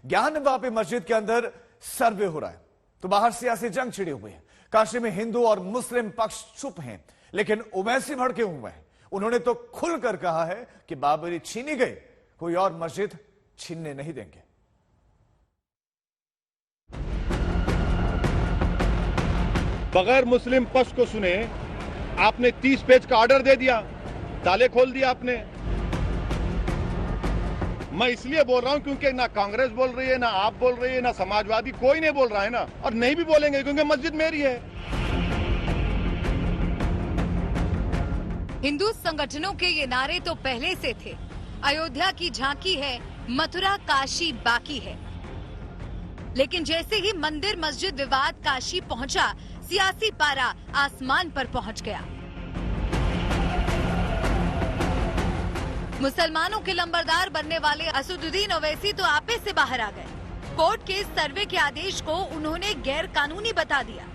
ज्ञानवापी मस्जिद के अंदर सर्वे हो रहा है तो बाहर सियासी जंग छिड़ी हुई है। काशी में हिंदू और मुस्लिम पक्ष चुप हैं, लेकिन ओवैसी भड़के हुए हैं। उन्होंने तो खुलकर कहा है कि बाबरी छीनी गई, कोई और मस्जिद छीनने नहीं देंगे। बगैर मुस्लिम पक्ष को सुने आपने 30 पेज का ऑर्डर दे दिया, ताले खोल दिया आपने। मैं इसलिए बोल रहा हूं क्योंकि ना कांग्रेस बोल रही है, ना आप बोल रही है, ना समाजवादी, कोई नहीं बोल रहा है ना, और नहीं भी बोलेंगे क्योंकि मस्जिद मेरी है। हिंदू संगठनों के ये नारे तो पहले से थे। अयोध्या की झांकी है, मथुरा काशी बाकी है। लेकिन जैसे ही मंदिर मस्जिद विवाद काशी पहुंचा, सियासी पारा आसमान पर पहुंच गया। मुसलमानों के लंबरदार बनने वाले असदुद्दीन ओवैसी तो आपे से बाहर आ गए। कोर्ट के सर्वे के आदेश को उन्होंने गैर कानूनी बता दिया।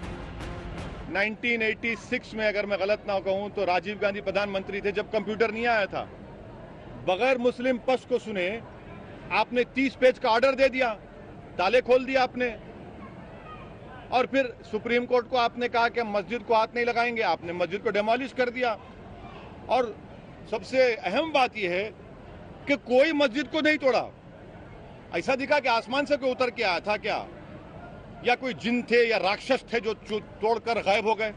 1986 में अगर मैं गलत ना कहूं तो राजीव गांधी प्रधानमंत्री थे जब कंप्यूटर नहीं आया था। बगैर मुस्लिम पक्ष को सुने आपने 30 पेज का ऑर्डर दे दिया, ताले खोल दिया आपने, और फिर सुप्रीम कोर्ट को आपने कहा कि मस्जिद को हाथ नहीं लगाएंगे, आपने मस्जिद को डेमोलिश कर दिया। और सबसे अहम बात यह है कि कोई मस्जिद को नहीं तोड़ा। ऐसा दिखा कि आसमान से कोई उतर के आया था क्या, या कोई जिन थे या राक्षस थे जो तोड़कर गायब हो गए।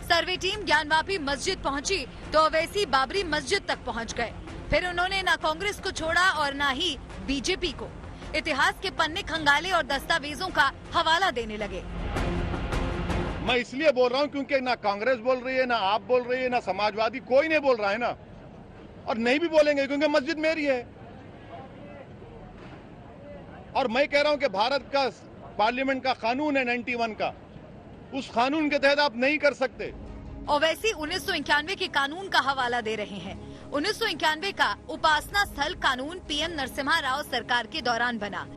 सर्वे टीम ज्ञानवापी मस्जिद पहुंची तो ओवैसी बाबरी मस्जिद तक पहुंच गए। फिर उन्होंने ना कांग्रेस को छोड़ा और ना ही बीजेपी को। इतिहास के पन्ने खंगाले और दस्तावेजों का हवाला देने लगे। मैं इसलिए बोल रहा हूं क्योंकि ना कांग्रेस बोल रही है, ना आप बोल रही है, ना समाजवादी, कोई नहीं बोल रहा है ना, और नहीं भी बोलेंगे क्योंकि मस्जिद मेरी है। और मैं कह रहा हूं कि भारत का पार्लियामेंट का कानून है 91 का, उस कानून के तहत आप नहीं कर सकते। ओवैसी 1991 के कानून का हवाला दे रहे हैं। 1991 का उपासना स्थल कानून पीएन नरसिम्हा राव सरकार के दौरान बना।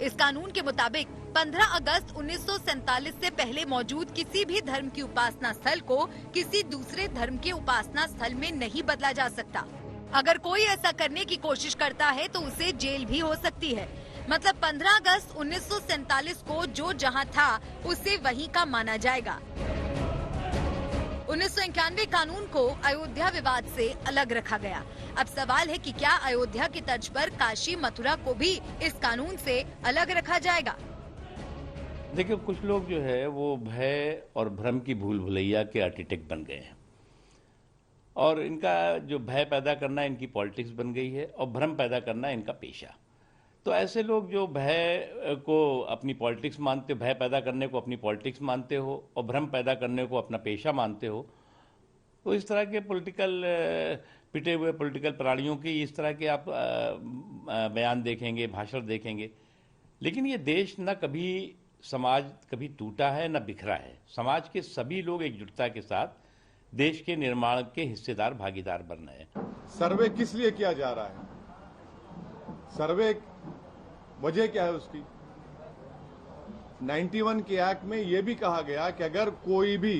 इस कानून के मुताबिक 15 अगस्त 1947 से पहले मौजूद किसी भी धर्म की उपासना स्थल को किसी दूसरे धर्म के उपासना स्थल में नहीं बदला जा सकता। अगर कोई ऐसा करने की कोशिश करता है तो उसे जेल भी हो सकती है। मतलब 15 अगस्त 1947 को जो जहां था उसे वहीं का माना जाएगा। 1991 कानून को अयोध्या विवाद से अलग रखा गया। अब सवाल है कि क्या अयोध्या की तर्ज पर काशी मथुरा को भी इस कानून से अलग रखा जाएगा? देखिए, कुछ लोग जो है वो भय और भ्रम की भूल भुलैया के आर्किटेक्ट बन गए हैं, और इनका जो भय पैदा करना इनकी पॉलिटिक्स बन गई है और भ्रम पैदा करना इनका पेशा। तो ऐसे लोग जो भय को अपनी पॉलिटिक्स मानते, भय पैदा करने को अपनी पॉलिटिक्स मानते हो और भ्रम पैदा करने को अपना पेशा मानते हो, तो इस तरह के पॉलिटिकल पिटे हुए पॉलिटिकल प्राणियों की इस तरह के आप बयान देखेंगे, भाषण देखेंगे। लेकिन ये देश न कभी समाज कभी टूटा है न बिखरा है। समाज के सभी लोग एकजुटता के साथ देश के निर्माण के हिस्सेदार, भागीदार बन रहे हैं। सर्वे किस लिए किया जा रहा है? सर्वे वजह क्या है उसकी? 91 के एक्ट में यह भी कहा गया कि अगर कोई भी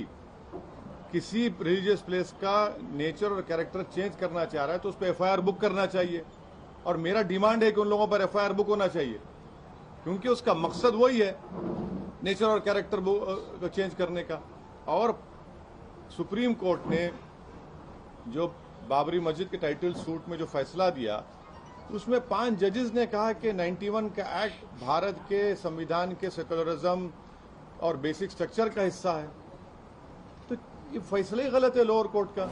किसी रिलीजियस प्लेस का नेचर और कैरेक्टर चेंज करना चाह रहा है तो उस पर एफआईआर बुक करना चाहिए। और मेरा डिमांड है कि उन लोगों पर एफआईआर बुक होना चाहिए, क्योंकि उसका मकसद वही है, नेचर और कैरेक्टर को चेंज करने का। और सुप्रीम कोर्ट ने जो बाबरी मस्जिद के टाइटल सूट में जो फैसला दिया, उसमें 5 जजेस ने कहा कि 91 का एक्ट भारत के संविधान के सेकुलरिज्म और बेसिक स्ट्रक्चर का हिस्सा है। तो ये फैसला ही गलत है लोअर कोर्ट का।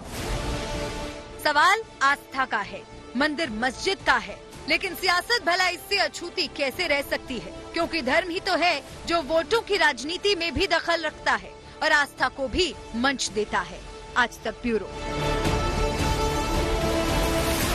सवाल आस्था का है, मंदिर मस्जिद का है, लेकिन सियासत भला इससे अछूती कैसे रह सकती है? क्योंकि धर्म ही तो है जो वोटों की राजनीति में भी दखल रखता है और आस्था को भी मंच देता है। आज तक ब्यूरो।